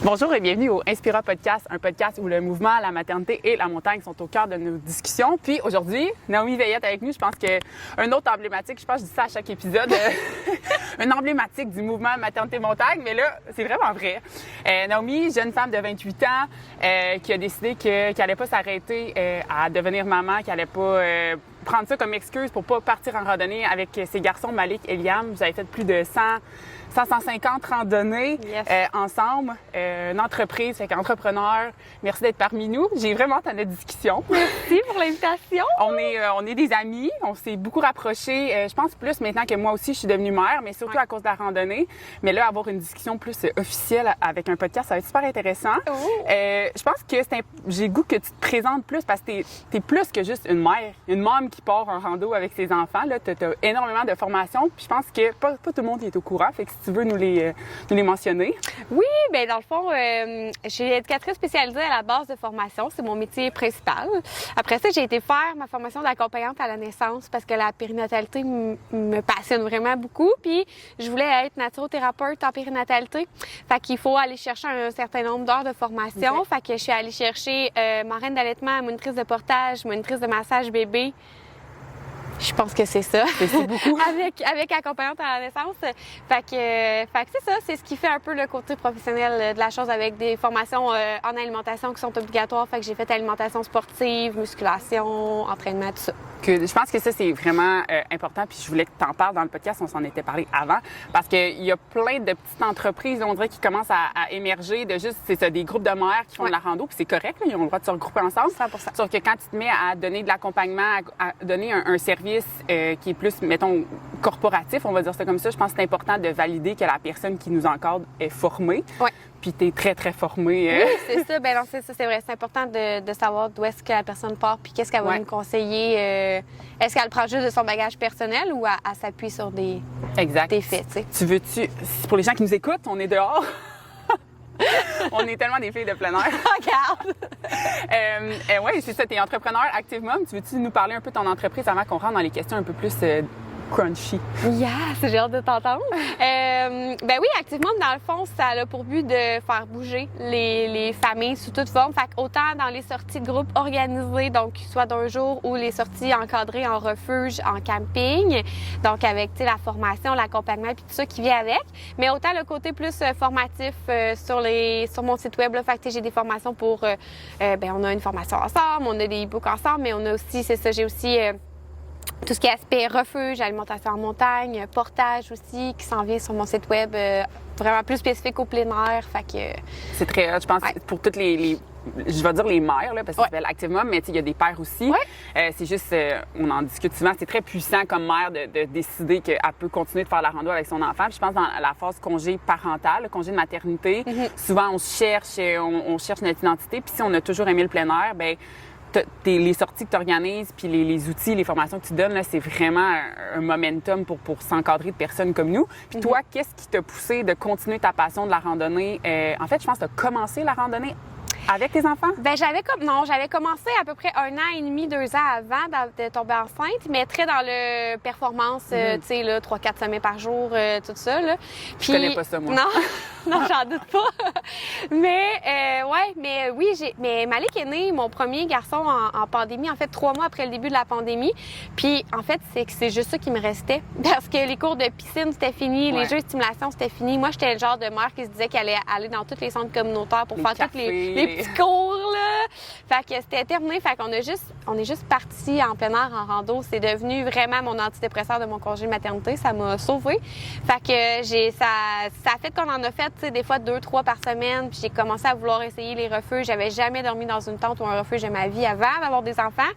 Bonjour et bienvenue au Inspira Podcast, un podcast où le mouvement, la maternité et la montagne sont au cœur de nos discussions. Puis aujourd'hui, Naomi Veillette avec nous, je pense qu'un autre emblématique, je pense que je dis ça à chaque épisode, un emblématique du mouvement maternité-montagne, mais là, c'est vraiment vrai. Naomi, jeune femme de 28 ans, qui a décidé qu'elle n'allait pas s'arrêter à devenir maman, qu'elle n'allait pas prendre ça comme excuse pour pas partir en randonnée avec ses garçons Malik et Liam. Vous avez fait plus de 150 randonnées ensemble. Une entreprise, fait qu'entrepreneur. Merci d'être parmi nous. J'ai vraiment hâte à notre discussion. Merci pour l'invitation. On est des amis. On s'est beaucoup rapprochés. Je pense plus maintenant que moi aussi, je suis devenue mère, mais surtout à cause de la randonnée. Mais là, avoir une discussion plus officielle avec un podcast, ça va être super intéressant. Je pense que j'ai le goût que tu te présentes plus parce que t'es plus que juste une mère. Une mère qui part en rando avec ses enfants. Là, t'as énormément de formations. Puis je pense que pas tout le monde y est au courant. Fait que si tu veux nous les mentionner. Oui, bien dans le fond, je suis éducatrice spécialisée à la base de formation. C'est mon métier principal. Après ça, j'ai été faire ma formation d'accompagnante à la naissance parce que la périnatalité me passionne vraiment beaucoup. Puis je voulais être naturothérapeute en périnatalité. Fait qu'il faut aller chercher un certain nombre d'heures de formation. Fait que je suis allée chercher marraine d'allaitement, monitrice de portage, monitrice de massage bébé. Je pense que c'est ça. C'est beaucoup. avec accompagnante à la naissance. Fait que c'est ça, c'est ce qui fait un peu le côté professionnel de la chose avec des formations en alimentation qui sont obligatoires. Fait que j'ai fait alimentation sportive, musculation, entraînement, tout ça. Je pense que ça, c'est vraiment important. Puis je voulais que tu en parles dans le podcast. On s'en était parlé avant. Parce qu'il y a plein de petites entreprises, on dirait, qui commencent à émerger de juste, c'est ça, des groupes de mères qui font de la rando. Puis c'est correct, là, ils ont le droit de se regrouper ensemble. 100%. Sauf que quand tu te mets à donner de l'accompagnement, à donner un service qui est plus, mettons, corporatif, on va dire ça comme ça, je pense que c'est important de valider que la personne qui nous encadre est formée. Oui. Puis tu es très, très formée. Oui, c'est ça. Ben non, c'est ça, c'est vrai. C'est important de savoir d'où est-ce que la personne part puis qu'est-ce qu'elle va nous conseiller. Est-ce qu'elle prend juste de son bagage personnel ou elle s'appuie sur des faits, tu sais? Pour les gens qui nous écoutent, on est dehors. On est tellement des filles de plein air. Regarde! Oui, c'est ça. Tu es entrepreneur Active Mom. Tu veux-tu nous parler un peu de ton entreprise avant qu'on rentre dans les questions un peu plus crunchy? Yes! J'ai hâte de t'entendre. Ben oui, Active Mom, dans le fond, ça a pour but de faire bouger les familles sous toute forme. Fait qu'autant dans les sorties de groupe organisées, donc soit d'un jour, ou les sorties encadrées en refuge, en camping, donc avec la formation, l'accompagnement puis tout ça qui vient avec. Mais autant le côté plus formatif sur mon site web. Là, fait que j'ai des formations pour... on a une formation ensemble, on a des e-books ensemble, mais on a aussi, c'est ça, j'ai aussi... tout ce qui est aspect refuge, alimentation en montagne, portage aussi, qui s'en vient sur mon site web, vraiment plus spécifique au plein air. Fait que... C'est très hot, je pense, pour toutes je vais dire les mères, là, parce que ça s'appelle Active Mom, mais il y a des pères aussi. C'est juste, on en discute souvent, c'est très puissant comme mère de décider qu'elle peut continuer de faire la rando avec son enfant. Puis je pense dans la phase congé parental, le congé de maternité, souvent on se cherche, on cherche notre identité. Puis si on a toujours aimé le plein air, bien, les sorties que tu organises, puis les outils, les formations que tu donnes, là, c'est vraiment un momentum pour s'encadrer de personnes comme nous. Puis toi, qu'est-ce qui t'a poussé de continuer ta passion de la randonnée? En fait, je pense que tu as commencé la randonnée avec tes enfants? Ben j'avais commencé à peu près 1 an et demi, 2 ans avant de tomber enceinte, mais très dans le performance, tu sais, là, 3-4 sommets par jour, tout ça, là. Puis, je connais pas ça, moi. Non, j'en doute pas. Mais mais Malik est né, mon premier garçon, en pandémie, en fait, 3 mois après le début de la pandémie. Puis, en fait, c'est juste ça qui me restait. Parce que les cours de piscine, c'était fini, les jeux de stimulation, c'était fini. Moi, j'étais le genre de mère qui se disait qu'elle allait aller dans tous les centres communautaires pour faire tous les petits cours, là. Fait que c'était terminé. Fait qu'on on est juste partis en plein air, en rando. C'est devenu vraiment mon antidépresseur de mon congé de maternité. Ça m'a sauvée. Fait que ça a fait qu'on en a fait, tu sais, des fois 2-3 par semaine. Puis j'ai commencé à vouloir essayer les refuges. J'avais jamais dormi dans une tente ou un refuge de ma vie avant d'avoir des enfants.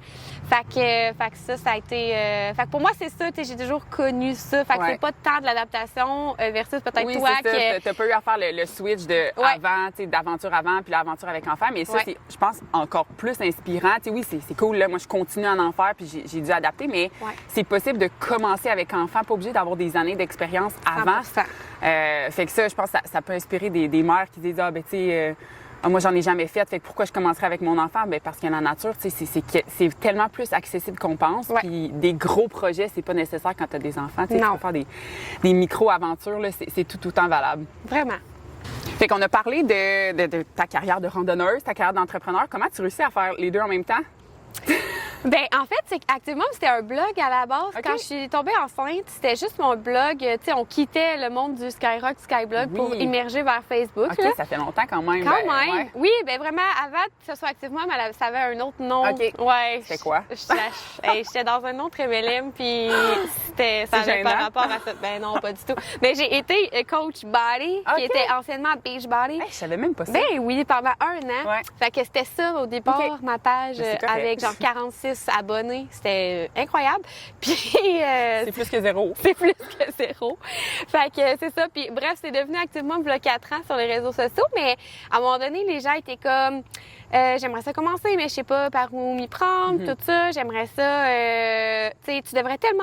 Fait que ça a été... fait que pour moi, c'est ça. Tu sais, j'ai toujours connu ça. Fait que c'est pas tant de l'adaptation versus peut-être toi qui... T'as pas eu à faire le switch de avant, tu sais, d'aventure avant puis l'aventure avec enfant. Mais ça, c'est, je pense, encore plus inspirant. Tu sais, oui, c'est cool. Là. Moi, je continue à en faire puis j'ai dû adapter. Mais c'est possible de commencer avec enfant, pas obligé d'avoir des années d'expérience avant. 100%. Fait que ça, je pense que ça peut inspirer des mères qui disent « Ah, ben tu sais... moi, j'en ai jamais fait pourquoi je commencerais avec mon enfant? Bien, parce que la nature, tu sais, c'est tellement plus accessible qu'on pense. Puis des gros projets, c'est pas nécessaire quand tu as des enfants. Tu sais, faire des micro-aventures, là, c'est tout autant valable. Vraiment. Fait qu'on a parlé de ta carrière de randonneuse, ta carrière d'entrepreneur. Comment tu réussis à faire les deux en même temps? Ben en fait, c'est qu'activement, c'était un blog à la base. OK. Quand je suis tombée enceinte, c'était juste mon blog. Tu sais, on quittait le monde du Skyrock, Skyblog Oui. pour immerger vers Facebook. OK, là. ça fait longtemps quand même. Quand Ben, même. ouais. Oui, ben vraiment, avant que ce soit activement, mais ça avait un autre nom. OK. Ouais. C'était quoi? J'étais dans un autre MLM, puis ça avait gênant? pas rapport à ça. Ben non, pas du tout. Mais j'ai été coach body, OK. qui était anciennement beach body. Hey, je savais même pas ça. Ben oui, pendant 1 an. Ouais. Fait que c'était ça au départ, OK. ma page, Ben, c'est correct. avec genre 46 abonnés. C'était incroyable. Puis C'est plus que zéro. c'est plus que zéro. Fait que c'est ça. Puis bref, c'est devenu activement il y a 4 ans sur les réseaux sociaux. Mais à un moment donné, les gens étaient comme... j'aimerais ça commencer, mais je sais pas par où m'y prendre, tout ça. J'aimerais ça... tu sais, tu devrais tellement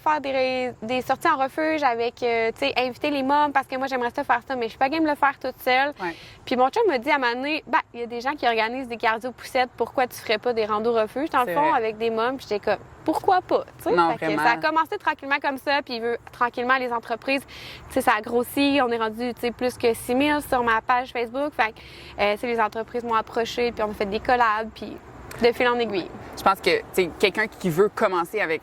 faire des sorties en refuge avec, tu sais, inviter les mômes parce que moi, j'aimerais ça faire ça, mais je suis pas game de le faire toute seule. Ouais. Puis mon chum m'a dit à un moment donné, ben, il y a des gens qui organisent des cardio-poussettes, pourquoi tu ferais pas des randos refuges, dans le C'est fond, vrai. avec des mômes? Puis j'étais comme, pourquoi pas? Tu sais? Non, Fait que vraiment. ça a commencé tranquillement comme ça, puis il veut tranquillement les entreprises. Tu sais, ça a grossi, on est rendu, tu sais, plus que 6 000 sur ma page Facebook. Fait que, tu sais, les entreprises m'ont approché, puis on a fait des collabs, puis de fil en aiguille. Je pense que, tu sais, quelqu'un qui veut commencer avec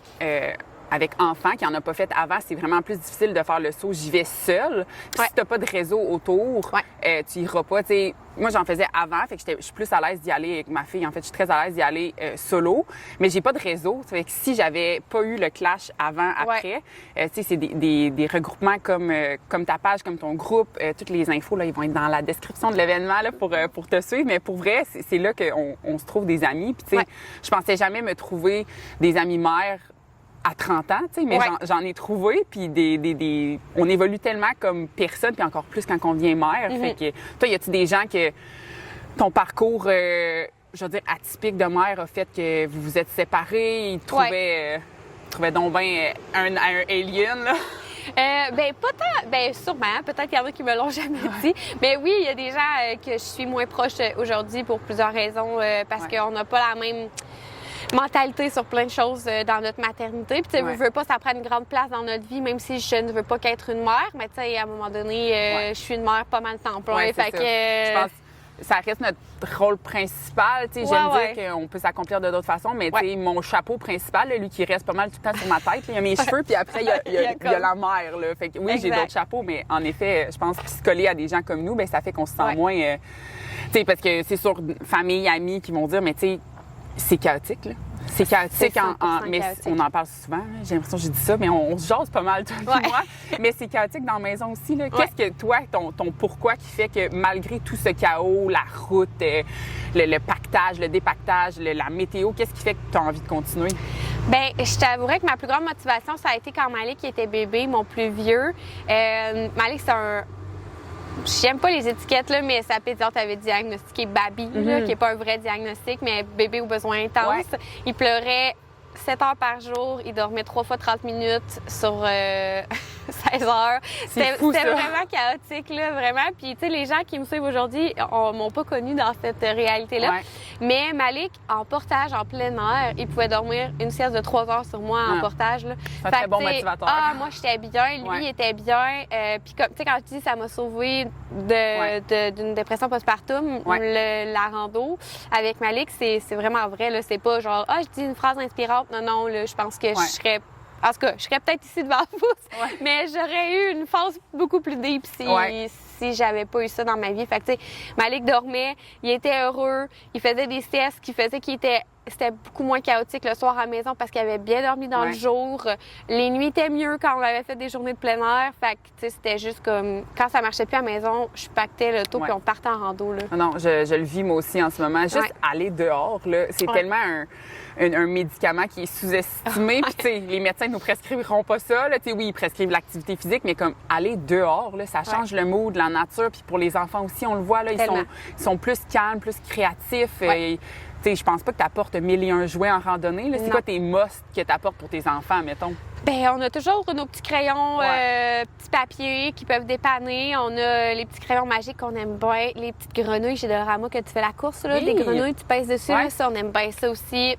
enfant, qui en a pas fait avant, c'est vraiment plus difficile de faire le saut. J'y vais seule. Puis Ouais. si t'as pas de réseau autour, tu iras pas. Tu sais, moi, j'en faisais avant, fait que je suis plus à l'aise d'y aller avec ma fille. En fait, je suis très à l'aise d'y aller solo, mais j'ai pas de réseau. Ça fait que si j'avais pas eu le clash avant, après, tu sais, c'est des regroupements comme ta page, comme ton groupe. Toutes les infos, là, ils vont être dans la description de l'événement là, pour te suivre. Mais pour vrai, c'est là qu'on se trouve des amis. Puis, tu sais, je pensais jamais me trouver des amis mères à 30 ans, tu sais, mais j'en ai trouvé, puis on évolue tellement comme personne, puis encore plus quand on devient mère. Fait que, toi, y a-tu des gens que ton parcours, je veux dire, atypique de mère a fait que vous vous êtes séparés, ils trouvaient donc bien un alien, là? Ben, pas tant. Ben, sûrement. Peut-être qu'il y en a qui me l'ont jamais dit. Mais oui, il y a des gens que je suis moins proche aujourd'hui pour plusieurs raisons, parce qu'on n'a pas la même mentalité sur plein de choses dans notre maternité. Puis, tu sais, veux pas, ça prend une grande place dans notre vie, même si je ne veux pas qu'être une mère. Mais, tu sais, à un moment donné, je suis une mère pas mal temps plein. Ouais, fait que... Je pense que ça reste notre rôle principal. Tu sais, j'aime dire qu'on peut s'accomplir de d'autres façons, mais tu sais, mon chapeau principal, là, lui qui reste pas mal tout le temps sur ma tête, là, il y a mes cheveux, puis après, il y a la mère. Là. Fait que, oui, j'ai d'autres chapeaux, mais en effet, je pense que se coller à des gens comme nous, ben ça fait qu'on se sent moins... tu sais, parce que c'est sûr, famille, amis qui vont dire, mais tu sais, c'est chaotique, là. C'est chaotique, mais chaotique. on en parle souvent. Hein. J'ai l'impression que j'ai dit ça, mais on se jase pas mal, toi et moi. Mais c'est chaotique dans la maison aussi. Là. Qu'est-ce que toi, ton pourquoi qui fait que malgré tout ce chaos, la route, le pactage, le dépactage, la météo, qu'est-ce qui fait que tu as envie de continuer? Bien, je t'avouerais que ma plus grande motivation, ça a été quand Malik était bébé, mon plus vieux. Malik, c'est un... J'aime pas les étiquettes, là, mais sa pédiatre avait diagnostiqué Baby, là, qui n'est pas un vrai diagnostic, mais bébé aux besoins intenses. Il pleurait 7 heures par jour, il dormait 3 fois 30 minutes sur 16 heures. C'était vraiment chaotique, là, vraiment. Puis, tu sais, les gens qui me suivent aujourd'hui m'ont pas connu dans cette réalité-là. Mais Malik, en portage, en plein air, il pouvait dormir une sieste de 3 heures sur moi en portage. Là. C'est un très bon motivateur. Moi, j'étais bien, lui, il était bien. Puis, comme tu sais, quand je dis ça m'a sauvé d'une dépression postpartum, la rando avec Malik, c'est vraiment vrai. Là. C'est pas genre, je dis une phrase inspirante. Non, là, je pense que je serais... En tout cas, je serais peut-être ici devant vous, mais j'aurais eu une phase beaucoup plus deep si j'avais pas eu ça dans ma vie. Fait que, tu sais, Malik dormait, il était heureux, il faisait des siestes qui faisaient c'était beaucoup moins chaotique le soir à la maison parce qu'il avait bien dormi dans le jour. Les nuits étaient mieux quand on avait fait des journées de plein air. Fait que, tu sais, c'était juste comme... Quand ça marchait plus à la maison, je pactais le taux puis on partait en rando, là. Non, je le vis moi aussi en ce moment. Juste aller dehors, là, c'est tellement un médicament qui est sous-estimé. Puis, tu sais, les médecins ne nous prescriveront pas ça. Là. Tu sais, oui, ils prescrivent l'activité physique, mais comme aller dehors, là, ça change le mood, la nature. Puis pour les enfants aussi, on le voit, là, ils sont plus calmes, plus créatifs. Je pense pas que tu apportes 1001 jouets en randonnée. C'est quoi tes musts que tu apportes pour tes enfants, mettons? On a toujours nos petits crayons, petits papiers qui peuvent dépanner. On a les petits crayons magiques qu'on aime bien. Les petites grenouilles chez Dollarama que tu fais la course, là, des grenouilles, tu pèses dessus. Là, ça, on aime bien ça aussi.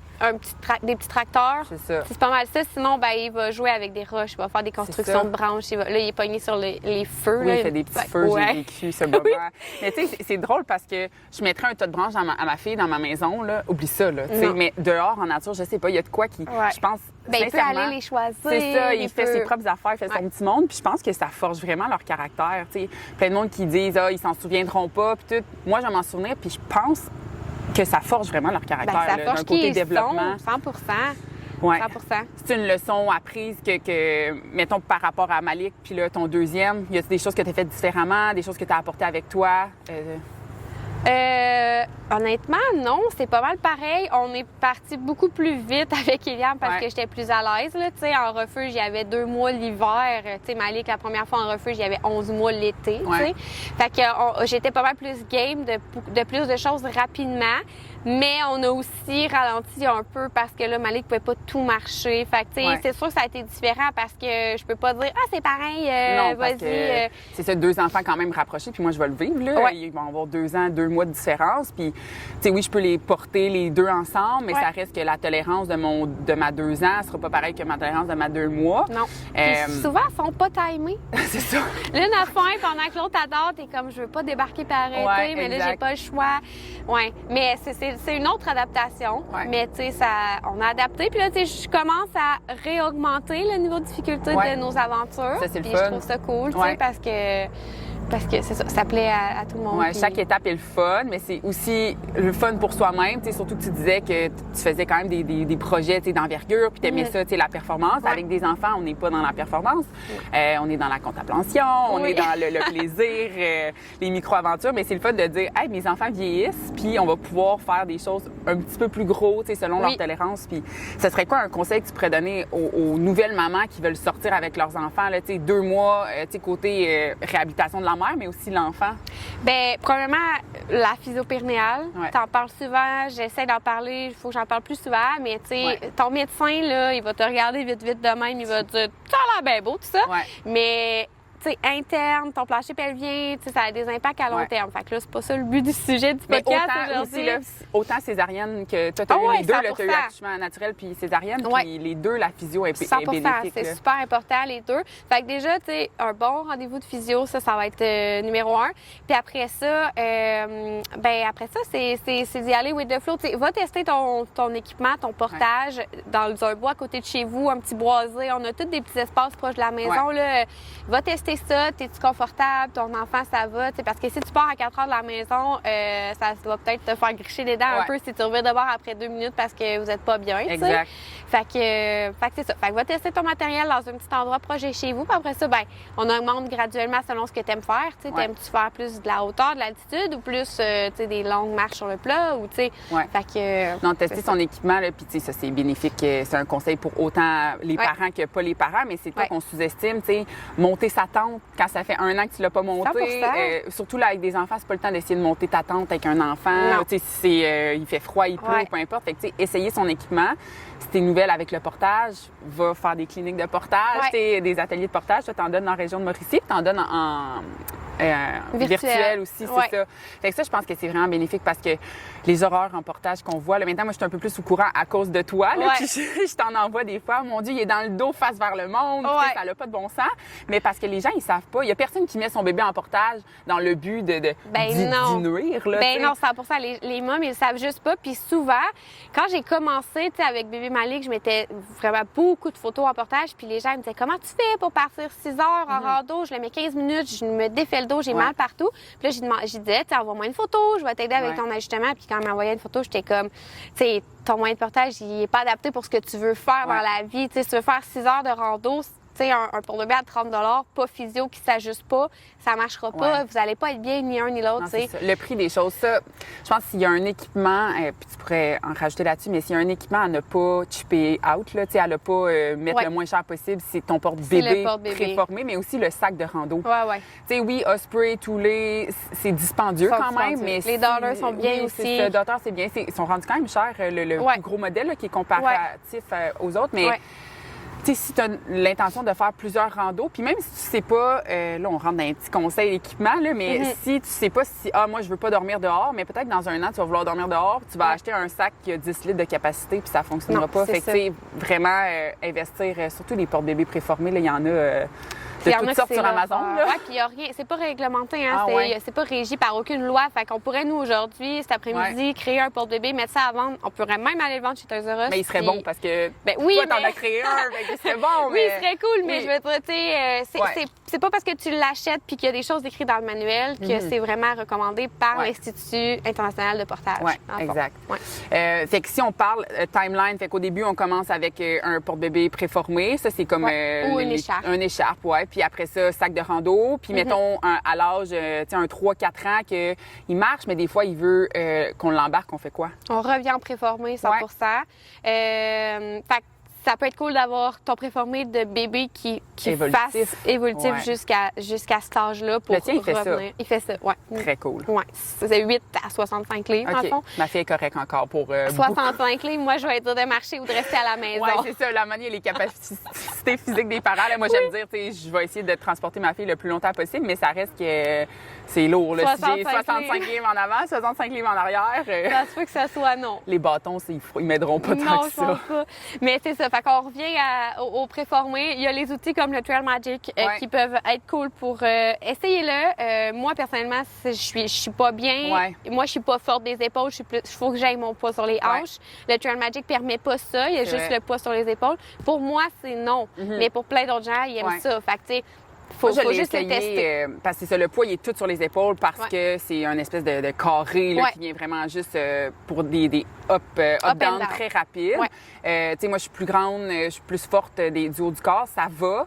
Des petits tracteurs. C'est ça. C'est pas mal ça. Sinon, il va jouer avec des roches, il va faire des constructions de branches. Là, il est pogné sur les feux. Oui, là. il fait des petits feux, j'ai vécu ce moment. Mais tu sais, c'est drôle parce que je mettrais un tas de branches à ma fille dans ma maison, là. Oublie ça, là. Mais dehors, en nature, je sais pas, il y a de quoi qui, je pense, il peut aller les choisir. C'est ça, il fait ses propres affaires, il fait son petit monde. Puis je pense que ça forge vraiment leur caractère. T'sais. Plein de monde qui disent ils s'en souviendront pas. Puis tout. Moi, je vais m'en souvenir. Puis je pense que ça forge vraiment leur caractère. Ça forge d'un côté développement. 100%. Ouais. 100%. C'est une leçon apprise que, mettons, par rapport à Malik, puis là, ton deuxième, y a des choses que tu as faites différemment, des choses que tu as apportées avec toi? Honnêtement, non, c'est pas mal pareil. On est parti beaucoup plus vite avec Eliane parce que j'étais plus à l'aise. Là. En refuge, il y avait 2 mois l'hiver. Malik, la première fois en refuge, il y avait 11 mois l'été. Fait que j'étais pas mal plus game de plus de choses rapidement. Mais on a aussi ralenti un peu parce que là, Malik pouvait pas tout marcher. Fait que, c'est sûr que ça a été différent parce que je peux pas dire « Ah, c'est pareil, vas-y. » C'est ça, 2 enfants quand même rapprochés, puis moi, je vais le vivre, là. Ils vont avoir 2 ans, 2 mois de différence. Puis, tu sais, oui, je peux les porter les 2 ensemble, mais ça reste que la tolérance de ma 2 ans sera pas pareille que ma tolérance de ma 2 mois. Non. Souvent, elles sont pas timées. C'est ça. L'une a faim pendant que l'autre adore. T'es comme, je veux pas débarquer par arrêter, mais là, j'ai pas le choix. Mais c'est une autre adaptation. Mais, tu sais, on a adapté. Puis là, tu sais, je commence à réaugmenter le niveau de difficulté de nos aventures. Ça, c'est le fun. Je trouve ça cool, tu sais, parce que c'est ça plaît à tout le monde. Puis... Chaque étape est le fun, mais c'est aussi le fun pour soi-même. Surtout que tu disais que tu faisais quand même des projets d'envergure, puis tu aimais ça, la performance. Avec des enfants, on n'est pas dans la performance. On est dans la contemplation, on est dans le plaisir, les micro-aventures. Mais c'est le fun de dire, hey, mes enfants vieillissent, puis on va pouvoir faire des choses un petit peu plus gros, selon leur tolérance. Puis ce serait quoi un conseil que tu pourrais donner aux nouvelles mamans qui veulent sortir avec leurs enfants, là, 2 mois, côté réhabilitation de la mère, mais aussi l'enfant? Bien, premièrement, la physio-périnéale. T'en parles souvent, j'essaie d'en parler, il faut que j'en parle plus souvent, mais tu sais, ton médecin, là, il va te regarder vite de même, il va te dire « Ça a l'air bien beau, tout ça. Mais interne, ton plancher pelvien, ça a des impacts à long terme. Fait que là, c'est pas ça le but du sujet du podcast aujourd'hui. Autant césarienne que toi, t'as eu les deux, tu as eu accouchement naturel puis césarienne, puis les deux, la physio est bénéfique. C'est super important, les deux. Fait que déjà, tu sais, un bon rendez-vous de physio, ça va être numéro 1. Puis après ça, c'est d'y aller with the flow. T'sais, va tester ton équipement, ton portage dans un bois à côté de chez vous, un petit boisé. On a tous des petits espaces proches de la maison. Là. Va tester ça, t'es-tu confortable, ton enfant, ça va, parce que si tu pars à 4 heures de la maison, ça va peut-être te faire gricher les dents un peu si tu reviens de bord après 2 minutes parce que vous êtes pas bien, exact. Fait que c'est ça. Fait que va tester ton matériel dans un petit endroit proche de chez vous, puis après ça, on augmente graduellement selon ce que t'aimes faire, t'aimes-tu faire plus de la hauteur, de l'altitude ou plus, des longues marches sur le plat ou, fait que... Non, tester son équipement, là, puis ça, c'est bénéfique, c'est un conseil pour autant les parents que pas les parents, mais c'est toi qu'on sous-estime, monter sa tente quand ça fait 1 an que tu l'as pas monté. Surtout là, avec des enfants, c'est pas le temps d'essayer de monter ta tente avec un enfant. Si il fait froid, il pleut, peu importe. Fait que, essayer son équipement. Si t'es nouvelle avec le portage, va faire des cliniques de portage, des ateliers de portage. Tu t'en donnes dans la région de Mauricie, puis t'en donnes en virtuel aussi, c'est ça. Fait que ça, je pense que c'est vraiment bénéfique parce que les horreurs en portage qu'on voit, là, maintenant, moi, je suis un peu plus au courant à cause de toi. Là, puis je t'en envoie des fois. Mon Dieu, il est dans le dos, face vers le monde. Ça n'a pas de bon sens. Mais parce que les gens, ils savent pas. Il y a personne qui met son bébé en portage dans le but d'y nuire. Là, non, 100%. Les mômes, ils le savent juste pas. Puis souvent, quand j'ai commencé avec bébé Malik, je mettais vraiment beaucoup de photos en portage. Puis les gens me disaient, comment tu fais pour partir 6 heures en rando? Je le mets 15 minutes, je me défais le dos, j'ai mal partout. Puis là, j'ai disais, envoie-moi une photo, je vais t'aider avec ton ajustement. Puis quand il m'envoyait une photo, j'étais comme, tu sais, ton moyen de portage, il n'est pas adapté pour ce que tu veux faire dans la vie. Tu sais, si tu veux faire 6 heures de rando, tu sais, un pour de bébé à 30 $, pas physio qui s'ajuste pas, ça marchera pas. Vous allez pas être bien ni un ni l'autre. Le prix des choses, ça, je pense qu'il y a un équipement, puis tu pourrais en rajouter là-dessus, mais s'il y a un équipement à ne pas chipper out, là, tu sais, à ne pas mettre le moins cher possible, c'est ton porte-bébé préformé, mais aussi le sac de rando. Tu sais, oui, Osprey, Thule, c'est dispendieux quand même, mais les dollars sont bien aussi. Les dollars, c'est bien. Ils sont rendus quand même chers, le plus gros modèle là, qui est comparatif aux autres, mais tu sais, si tu as l'intention de faire plusieurs randos, puis même si tu sais pas, là, on rentre dans un petit conseil d'équipement, là, mais si tu sais pas si, moi, je veux pas dormir dehors, mais peut-être dans un an, tu vas vouloir dormir dehors, tu vas acheter un sac qui a 10 litres de capacité, puis ça fonctionnera pas. Fait que, tu sais, vraiment investir, surtout les porte-bébés préformés, là, il y en a de toutes sortes sur Amazon. Oui, puis il n'y a rien. C'est pas réglementé, hein. C'est pas régi par aucune loi. Fait qu'on pourrait, nous, aujourd'hui, cet après-midi, créer un porte-bébé, mettre ça à vendre. On pourrait même aller le vendre chez Toys R Us. Mais il serait bon parce que oui, toi, t'en as créé un, il serait bon. Oui, il serait cool, mais je veux dire, tu sais, c'est pas parce que tu l'achètes puis qu'il y a des choses écrites dans le manuel que c'est vraiment recommandé par l'Institut international de portage. Oui, exact. Fait que si on parle timeline, fait qu'au début, on commence avec un porte-bébé préformé. Ça, c'est comme ou une écharpe. Un écharpe, puis après ça, sac de rando. Puis mettons, à l'âge, tu sais, un 3-4 ans, qu'il marche, mais des fois, il veut qu'on l'embarque, on fait quoi? On revient en préformé 100 Fait que ça peut être cool d'avoir ton préformé de bébé qui fasse évolutif jusqu'à cet âge-là pour le tien, il fait revenir. Ça. Il fait ça, oui. Très cool. Oui, c'est 8 à 65 livres, dans le fond. Ma fille est correcte encore pour 65 livres, moi, je vais dire de marcher ou de rester à la maison. Oui, c'est ça. La manie et les capacités physiques des parents. Là, moi, j'aime dire, tu sais, je vais essayer de transporter ma fille le plus longtemps possible, mais ça reste que c'est lourd. Là. Si j'ai 65 livres en avant, 65 livres en arrière... Ça se peut que ça soit non. Les bâtons, ils m'aideront pas tant que ça. Non, je pense pas. Mais c'est ça. Fait qu'on revient au préformé. Il y a les outils comme le Trail Magic qui peuvent être cool pour essayez-le. Moi, personnellement, je suis pas bien. Moi, je suis pas forte des épaules. Il faut que j'aille mon poids sur les hanches. Le Trail Magic permet pas ça. Il y a juste le poids sur les épaules. Pour moi, c'est non. Mais pour plein d'autres gens, ils aiment ça. Fait que, tu sais, faut juste le tester. Parce que c'est ça, le poids, il est tout sur les épaules parce que c'est un espèce de carré là, qui vient vraiment juste pour des up-down très rapides. Tu sais, moi, je suis plus grande, je suis plus forte du haut du corps, ça va.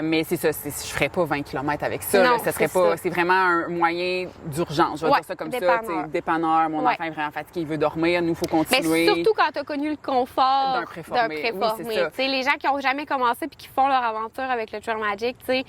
Mais c'est ça, je ferais pas 20 km avec ça. Non, là, ça serait pas. C'est vraiment un moyen d'urgence. Je vais dire ça comme dépanneur. ça. Dépanneur, mon enfant est vraiment fatigué, il veut dormir, nous, il faut continuer. Mais surtout quand tu as connu le confort d'un préformé. Oui, les gens qui n'ont jamais commencé puis qui font leur aventure avec le Trail Magic, tu sais,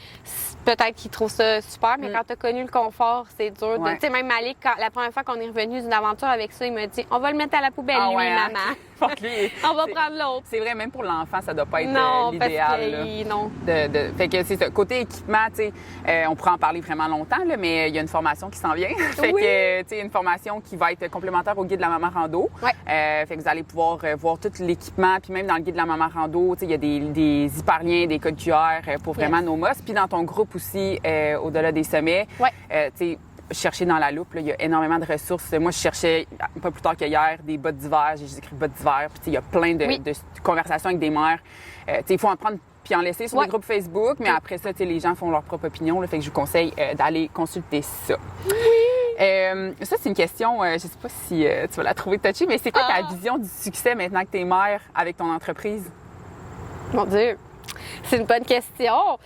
peut-être qu'ils trouvent ça super, mais quand tu as connu le confort, c'est dur. Tu sais, même Malik, la première fois qu'on est revenu d'une aventure avec ça, il m'a dit on va le mettre à la poubelle, maman. On va prendre l'autre. C'est vrai, même pour l'enfant, ça doit pas être l'idéal. Non. Fait que c'est ça. Côté équipement, tu sais, on pourrait en parler vraiment longtemps, là, mais il y a une formation qui s'en vient. Fait que, tu sais, une formation qui va être complémentaire au guide de la maman rando. Fait que vous allez pouvoir voir tout l'équipement. Puis même dans le guide de la maman rando, tu sais, il y a des hyperliens, des codes QR pour vraiment nos mosses. Puis dans ton groupe aussi, au-delà des sommets, tu sais, chercher dans la loupe, là, il y a énormément de ressources. Moi, je cherchais, pas plus tard qu'hier, des bottes d'hiver. J'ai écrit bottes d'hiver. Puis, il y a plein de conversations avec des mères. Il faut en prendre puis en laisser sur les groupes Facebook. Mais après ça, les gens font leur propre opinion. Là, fait que je vous conseille d'aller consulter ça. Ça, c'est une question, je sais pas si tu vas la trouver touchy, mais c'est quoi ta vision du succès maintenant que tu es mère avec ton entreprise? Mon Dieu, c'est une bonne question.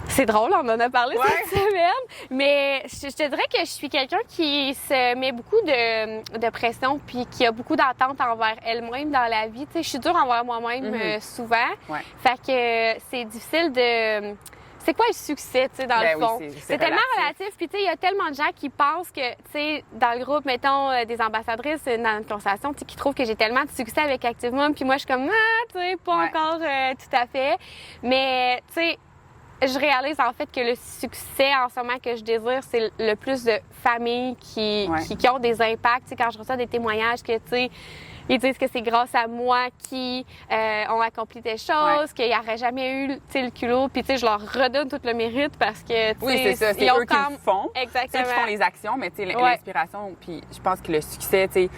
C'est drôle, on en a parlé cette semaine, mais je te dirais que je suis quelqu'un qui se met beaucoup de pression puis qui a beaucoup d'attentes envers elle-même dans la vie. Tu sais, je suis dure envers moi-même souvent. Fait que c'est difficile de... C'est quoi le succès, tu sais, dans le fond? C'est tellement relatif. Puis, tu sais, il y a tellement de gens qui pensent que, tu sais, dans le groupe, mettons, des ambassadrices dans notre conversation, tu sais, qui trouvent que j'ai tellement de succès avec Active Mom. Puis moi, je suis comme, tu sais, pas encore tout à fait. Mais, tu sais, je réalise en fait que le succès en ce moment que je désire, c'est le plus de familles qui ont des impacts. Tu sais, quand je reçois des témoignages que, tu sais, ils disent que c'est grâce à moi qui ont accompli des choses, qu'il n'y aurait jamais eu le culot. Puis, tu sais, je leur redonne tout le mérite parce que, tu sais, oui, c'est ça. C'est eux qui le font. Exactement. C'est eux qui font les actions, mais, tu sais, l'inspiration. Puis, je pense que le succès, tu sais,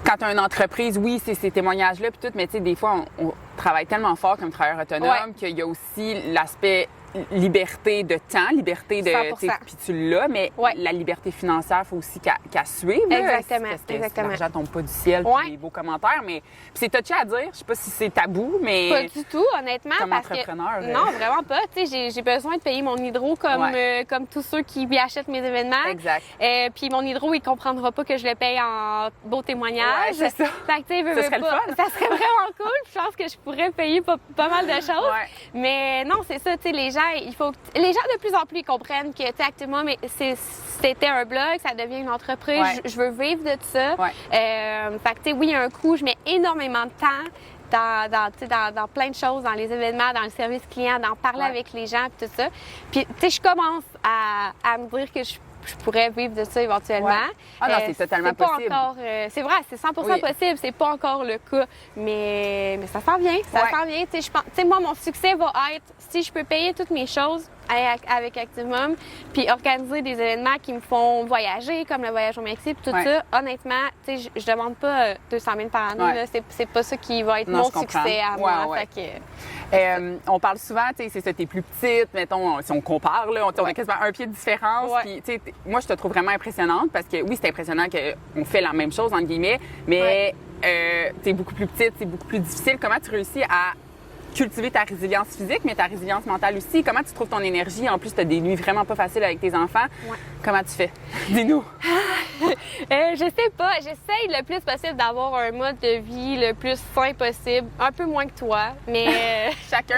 quand tu as une entreprise, oui, c'est ces témoignages-là, puis tout, mais, tu sais, des fois, on travaille tellement fort comme travailleur autonome qu'il y a aussi l'aspect liberté de temps, liberté de... Puis tu l'as, mais la liberté financière, il faut aussi qu'elle suive. Exactement. Parce que l'argent tombe pas du ciel, puis des beaux commentaires. Mais c'est touché à dire. Je sais pas si c'est tabou, mais... Pas du tout, honnêtement. Comme entrepreneur. Non, vraiment pas. Tu sais, j'ai besoin de payer mon hydro comme tous ceux qui achètent mes événements. Exact. Puis mon hydro, il comprendra pas que je le paye en beau témoignage. Ouais, c'est ça. Fait que, tu sais, ça serait le fun. Ça serait vraiment cool. Je pense que je pourrais payer pas mal de choses. Mais non, c'est ça, tu sais, les gens, les gens de plus en plus ils comprennent que, tu sais, actuellement, mais c'était un blog, ça devient une entreprise, je veux vivre de tout ça. Fait que, tu sais, oui, il y a un coût, je mets énormément de temps. dans plein de choses, dans les événements, dans le service client, d'en parler avec les gens, puis tout ça. Puis, tu sais, je commence à me dire que je pourrais vivre de ça éventuellement. Ouais. Ah non, c'est totalement possible. C'est vrai, c'est 100% possible, c'est pas encore le cas, mais ça s'en vient, ça s'en vient. Tu sais, moi, mon succès va être si je peux payer toutes mes choses avec Activum, puis organiser des événements qui me font voyager, comme le voyage au Mexique, puis tout ça. Honnêtement, tu sais, je demande pas 200 000 par année, là, c'est pas ça qui va être mon succès à moi. Fait que, on parle souvent, tu sais, c'est ça, t'es plus petite, mettons, si on compare, là, on a quasiment un pied de différence. Puis, tu sais, moi, je te trouve vraiment impressionnante parce que, oui, c'est impressionnant qu'on fait la même chose, entre guillemets, mais t'es beaucoup plus petite, c'est beaucoup plus difficile. Comment tu réussis à cultiver ta résilience physique, mais ta résilience mentale aussi? Comment tu trouves ton énergie? En plus, tu as des nuits vraiment pas faciles avec tes enfants. Comment tu fais? Dis-nous. Je sais pas. J'essaye le plus possible d'avoir un mode de vie le plus sain possible. Un peu moins que toi, mais... Chacun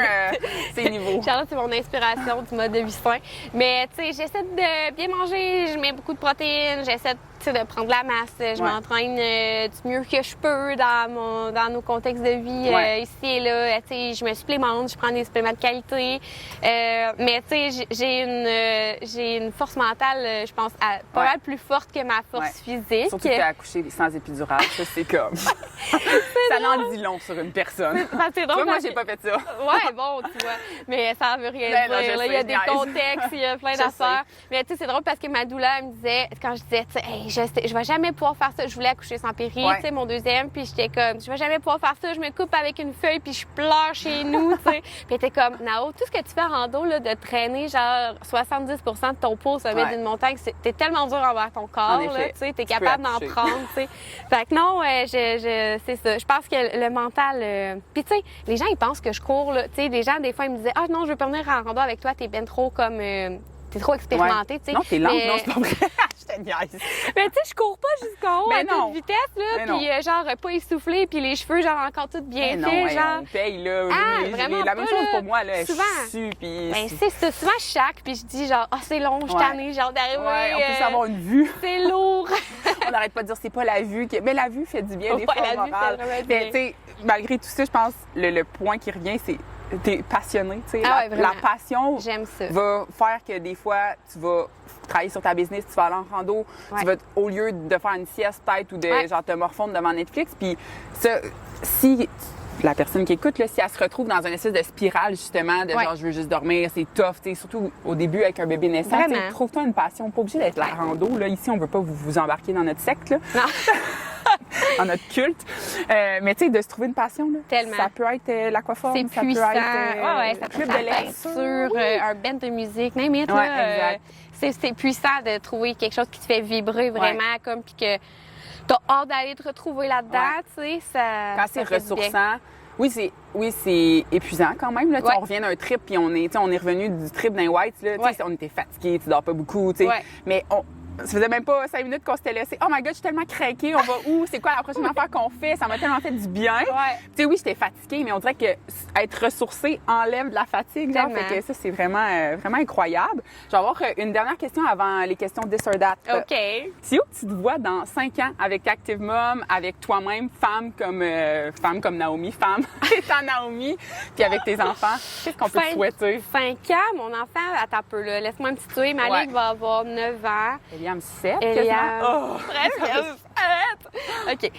ses niveaux. Charlotte, c'est mon inspiration du mode de vie sain. Mais, tu sais, j'essaie de bien manger. Je mets beaucoup de protéines. J'essaie de prendre de la masse. Je m'entraîne du mieux que je peux dans nos contextes de vie ici et là. Tu sais, je me supplémente. Je prends des suppléments de qualité. Mais, tu sais, j'ai une force mentale, je pense, pas mal plus forte que ma force physique. Surtout que tu as accouché sans épidural. Ça, c'est comme... ça n'en dit long sur une personne. C'est drôle. Moi, j'ai pas fait ça. Ouais, bon, tu vois. Mais ça veut rien dire. Là, il y a des contextes, il y a plein d'affaires. Mais, tu sais, c'est drôle parce que ma doula, elle me disait, quand je disais, tu sais, hey, je vais jamais pouvoir faire ça. Je voulais accoucher sans péri, tu sais, mon deuxième. Puis j'étais comme, je vais jamais pouvoir faire ça. Je me coupe avec une feuille puis je pleure chez nous, tu sais. Puis elle était comme, Nao, tout ce que tu fais en rando, là, de traîner genre 70 de ton poids au sommet d'une montagne, t'es tellement dur envers ton corps, là, tu sais, t'es capable d'en prendre, tu sais. Fait que non, c'est ça. Je pense que le mental... Puis tu sais, les gens, ils pensent que je cours, là. Tu sais, les gens, des fois, ils me disaient, ah non, je veux pas venir en rando avec toi, t'es ben trop comme... T'es trop expérimenté, tu sais. Non, t'es lente, non, c'est pas vrai. Je te niaise. Mais tu sais, je cours pas jusqu'en haut à toute vitesse, là. Puis genre, pas essoufflée, puis les cheveux, genre, encore tout bien faits, genre. On paye, là. Vraiment la même chose pour moi, là. Souvent. Je suis, puis... Ben, c'est ça. Souvent, je chaque, puis je dis, genre, ah, c'est long, je suis tannée, genre, d'arriver. On peut avoir une vue. C'est lourd. On n'arrête pas de dire, c'est pas la vue. Mais la vue fait du bien, des fois, la vue fait vraiment du bien. Tu sais, malgré tout ça, je pense, le point qui revient, c'est... T'es passionné, tu sais. La passion va faire que des fois, tu vas travailler sur ta business, tu vas aller en rando, tu vas, au lieu de faire une sieste peut-être ou de genre te morfondre devant Netflix. Puis ça, si la personne qui écoute, là, si elle se retrouve dans une espèce de spirale, justement, de genre je veux juste dormir, c'est tough, tu sais, surtout au début avec un bébé naissant, trouve-toi une passion. Pas obligé d'être la rando, là. Ici, on veut pas vous embarquer dans notre secte, là. Non. dans notre culte. Mais tu sais, de se trouver une passion, là. Tellement. Ça peut être l'aquaforme, c'est ça puissant. peut être ça club peut de lecture, un band de musique, même là. C'est puissant de trouver quelque chose qui te fait vibrer vraiment, comme puis que t'as hâte d'aller te retrouver là-dedans, tu sais, ça. Quand c'est ressourçant. Oui, c'est épuisant quand même. Là. On revient d'un trip puis on est revenu du trip d'un White. Là, on était fatigués, tu dors pas beaucoup. Mais ça faisait même pas 5 minutes qu'on s'était laissé. Oh my God, je suis tellement craquée. On va où? C'est quoi la prochaine affaire qu'on fait? Ça m'a tellement fait du bien. Tu sais, oui, j'étais fatiguée, mais on dirait que être ressourcée enlève de la fatigue. Genre, fait que ça, c'est vraiment, vraiment incroyable. Je vais avoir une dernière question avant les questions This or That. OK. Si où tu te vois dans 5 ans avec Active Mom, avec toi-même, femme comme Naomi, femme étant Naomi, puis avec tes enfants, qu'est-ce qu'on peut te souhaiter? 5 ans, mon enfant, attends un peu là, laisse-moi me situer. Malik va avoir 9 ans. Eliam 7, presque. OK.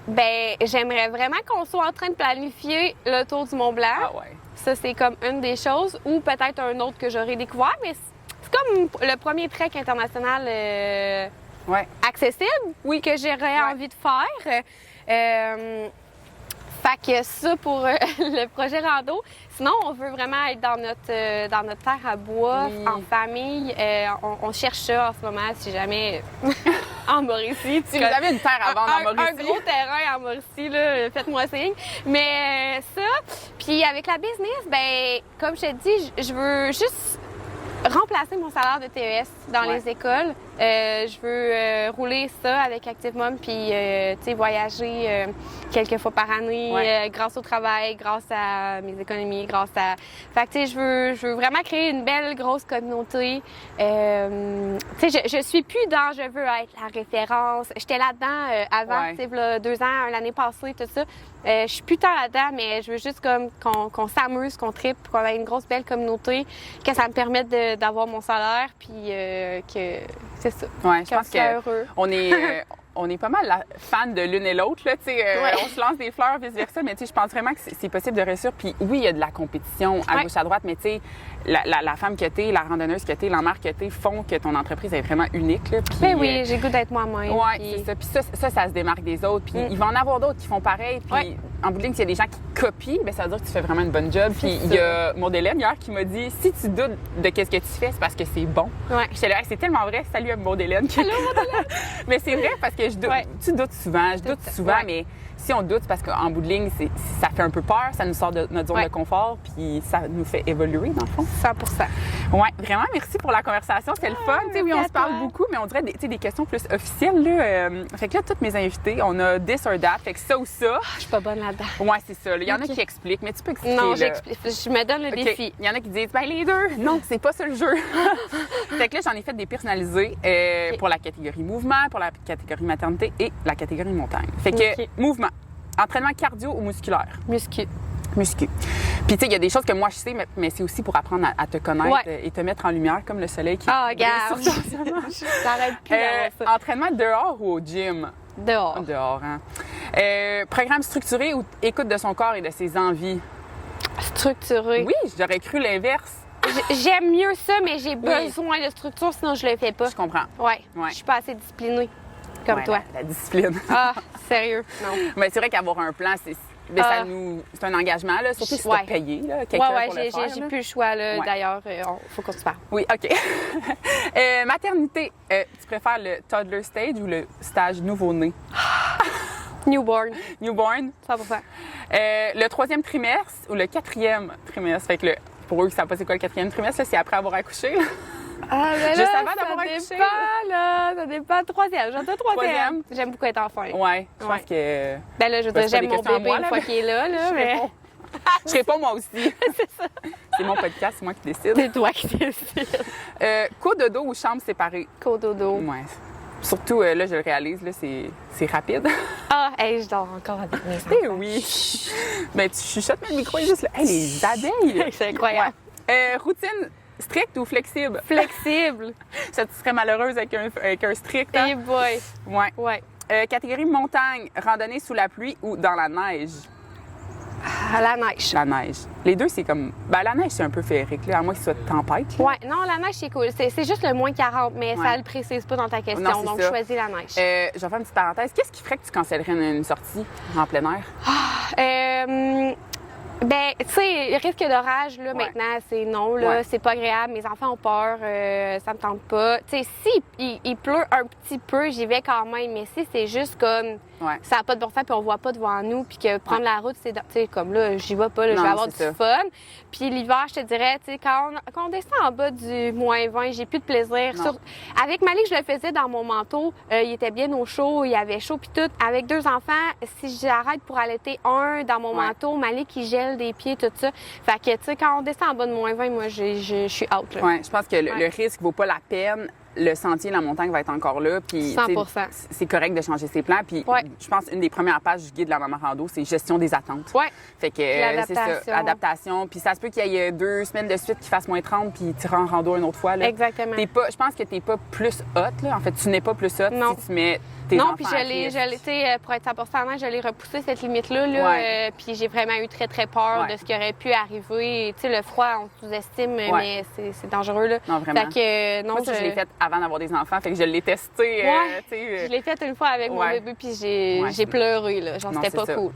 Ben, j'aimerais vraiment qu'on soit en train de planifier le tour du Mont-Blanc. Ah ouais. Ça, c'est comme une des choses. Ou peut-être un autre que j'aurais découvert, mais c'est comme le premier trek international accessible que j'aurais envie de faire. Fait que ça pour le projet rando. Sinon, on veut vraiment être dans notre terre à bois, en famille. On cherche ça en ce moment, si jamais en Mauricie. Si vous avez une terre à vendre en Mauricie. Un gros terrain en Mauricie, là, faites-moi signe. Mais ça, puis avec la business, ben comme je te dis, je veux juste remplacer mon salaire de TES dans les écoles Je veux rouler ça avec Active Mom, puis tu sais, voyager quelques fois par année, grâce au travail, grâce à mes économies, grâce à... Fait que tu sais, je veux vraiment créer une belle, grosse communauté. Tu sais, je suis plus dans « je veux être la référence ». J'étais là-dedans avant, tu sais, là, 2 ans, l'année passée, tout ça. Je suis plus tant là-dedans, mais je veux juste comme qu'on s'amuse, qu'on tripe, qu'on ait une grosse, belle communauté, que ça me permette d'avoir mon salaire, puis que c'est ça. Ouais, je pense heureux. On est pas mal fans de l'une et l'autre, là, tu sais. On se lance des fleurs, vice-versa, mais tu sais, je pense vraiment que c'est possible de réussir. Puis oui, il y a de la compétition à gauche, à droite, mais tu sais, la femme que t'es, la randonneuse que t'es, la mère que t'es font que ton entreprise est vraiment unique, là. Puis, oui, j'ai le goût d'être moi-même. Oui, puis... c'est ça. Puis ça se démarque des autres. Puis il va en avoir d'autres qui font pareil. Puis en bout de ligne, s'il y a des gens qui copient, bien, ça veut dire que tu fais vraiment une bonne job. Puis il y a Maud Hélène hier qui m'a dit, si tu doutes de qu'est-ce que tu fais, c'est parce que c'est bon. Ouais. J'étais là, c'est tellement vrai. Salut à Maud Hélène. Allô, Maud Hélène! Mais c'est vrai parce que je doute. Tu doutes souvent. Je doute souvent, mais si on doute, c'est parce qu'en bout de ligne, ça fait un peu peur, ça nous sort de notre zone de confort, puis ça nous fait évoluer, dans le fond. 100%. Oui, vraiment, merci pour la conversation. C'est le fun. Oui, on se parle beaucoup, mais on dirait des questions plus officielles. Là. Fait que là, toutes mes invités, on a this or that. Fait que ça ou ça. Je suis pas bonne là-dedans. Oui, c'est ça. Il y en a qui expliquent, mais tu peux expliquer. Non, j'explique. Je me donne le défi. Il y en a qui disent, ben les deux. Non, c'est pas ça le jeu. Fait que là, j'en ai fait des personnalisés pour la catégorie mouvement, pour la catégorie maternité et la catégorie montagne. Fait que mouvement. Entraînement cardio ou musculaire? Muscu. Puis, tu sais, il y a des choses que moi, je sais, mais c'est aussi pour apprendre à te connaître et te mettre en lumière, comme le soleil qui regarde! J'arrête plus d'avoir ça. Entraînement dehors ou au gym? Dehors. Dehors, hein. Programme structuré ou écoute de son corps et de ses envies? Structuré. Oui, j'aurais cru l'inverse. J'aime mieux ça, mais j'ai besoin de structure, sinon je le fais pas. Je comprends. Ouais. Je suis pas assez disciplinée. Comme toi. La discipline. Sérieux, non. Mais c'est vrai qu'avoir un plan, c'est un engagement, là, surtout si tu dois payer quelqu'un pour le faire. J'ai plus le choix, là. D'ailleurs, faut qu'on se parle. Oui, OK. Maternité, tu préfères le toddler stage ou le stage nouveau-né? Newborn. Newborn? 100%. Le 3e trimestre ou le 4e trimestre? Fait que pour eux qui ne savent pas c'est quoi le 4e trimestre, c'est après avoir accouché. Là. Mais juste là, avant d'avoir accouché. Ça dépend. 3e. J'entends 3e. J'aime beaucoup être enfant. Oui, je pense que... Ben là, je veux dire, j'aime mon bébé une fois qu'il est là, mais... Je réponds moi aussi. C'est ça. C'est mon podcast, c'est moi qui décide. C'est toi qui décides. Co-dodo ou chambre séparée? Co-dodo. Oui. Surtout, là, je le réalise, là, c'est rapide. Je dors encore avec mes enfants. Oui. Ben, tu chuchotes, mais le micro est juste là. Hey, les abeilles! C'est incroyable. Routine stricte ou flexible? Flexible. Ça, tu serais malheureuse avec un strict, hein? Hey boy. Ouais. Catégorie montagne, randonnée sous la pluie ou dans la neige? La neige. La neige. Les deux, c'est comme... Ben, la neige, c'est un peu féerique, là, à moins que ce soit tempête. Oui, non, la neige, c'est cool. C'est juste le moins 40, mais ça le précise pas dans ta question, non, donc ça. choisis la neige. Je vais faire une petite parenthèse. Qu'est-ce qui ferait que tu cancellerais une sortie en plein air? Ben, tu sais, risque d'orage, là, maintenant, c'est non, là, c'est pas agréable. Mes enfants ont peur, ça me tente pas. Tu sais, si il pleut un petit peu, j'y vais quand même, mais si c'est juste comme ça n'a pas de bon sens, puis on voit pas devant nous, puis que prendre la route, c'est, tu sais, comme là, j'y vais pas, là, je vais avoir du fun. Puis l'hiver, je te dirais, tu sais, quand on descend en bas du moins 20, j'ai plus de plaisir. Avec Malik, je le faisais dans mon manteau, il était bien au chaud, il avait chaud, puis tout. Avec 2 enfants, si j'arrête pour allaiter un dans mon manteau, Malik, il gèle des pieds, tout ça. Fait que, tu sais, quand on descend en bas de moins 20, moi, je suis out, là. Oui, je pense que le risque vaut pas la peine. Le sentier, la montagne va être encore là. Puis, 100%. C'est correct de changer ses plans. Puis, je pense une des premières pages du guide de la maman rando, c'est gestion des attentes. Oui. Fait que c'est ça, adaptation. Puis, ça se peut qu'il y ait 2 semaines de suite qui fassent moins 30 puis tu iras en rando une autre fois. Là. Exactement. Je pense que tu n'es pas plus hot. Là. En fait, tu n'es pas plus hot si tu mets tes enfants. Non, puis pour être 100% honnête, je l'ai repoussé cette limite-là. Là, puis j'ai vraiment eu très, très peur de ce qui aurait pu arriver. Tu sais, le froid, on sous-estime, mais c'est dangereux. Là. Non, vraiment. Fait que, non, moi, ça, je l'ai fait avant d'avoir des enfants. Fait que je l'ai testé. Je l'ai fait une fois avec mon bébé, puis j'ai pleuré. Là. Genre, c'était pas cool.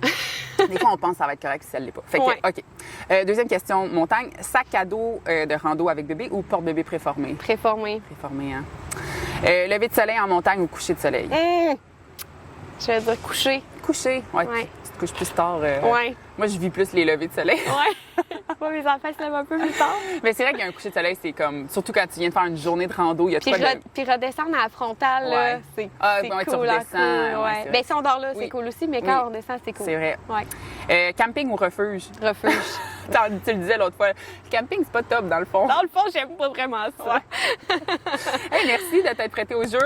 Des fois, on pense que ça va être correct si ça ne l'est pas. Fait que, OK. Deuxième question, montagne. Sac à dos de rando avec bébé ou porte-bébé préformé? Préformé. Préformé, hein? Lever de soleil en montagne ou coucher de soleil? Je vais dire coucher. Coucher. Ouais. Ouais. Tu te couches plus tard. Ouais. Moi, je vis plus les levées de soleil. Ouais. Moi, mes enfants se lèvent un peu plus tard. Mais c'est vrai qu'il y a un coucher de soleil, c'est comme. Surtout quand tu viens de faire une journée de rando, il y a Puis, quoi de. puis redescendre à la frontale, là, Ouais. c'est Ah, c'est ouais, tu cool. redescends, cool, ouais, ouais. c'est Ben, si on dort là, Oui. c'est cool aussi, mais quand Oui. on descend, c'est cool. C'est vrai. Ouais. Camping ou refuge? Refuge. Tu le disais l'autre fois. Le camping, c'est pas top dans le fond. Dans le fond, j'aime pas vraiment ça. Ouais. Hey, merci de t'être prêté au jeu.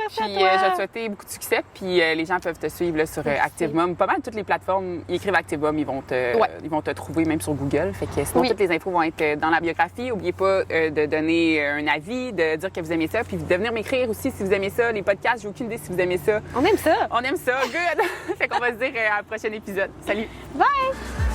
merci à Puis toi. je vais te souhaiter beaucoup de succès. Puis les gens peuvent te suivre là, sur Merci. ActiveMom. Pas mal toutes les plateformes, ils écrivent ActiveMom, ils vont te trouver même sur Google. Fait que sinon, Oui. toutes les infos vont être dans la biographie. N'oubliez pas de donner un avis, de dire que vous aimez ça, puis de venir m'écrire aussi si vous aimez ça. Les podcasts, j'ai aucune idée si vous aimez ça. On aime ça. On aime ça. Good! Fait qu'on va se dire à un prochain épisode. Salut! Bye!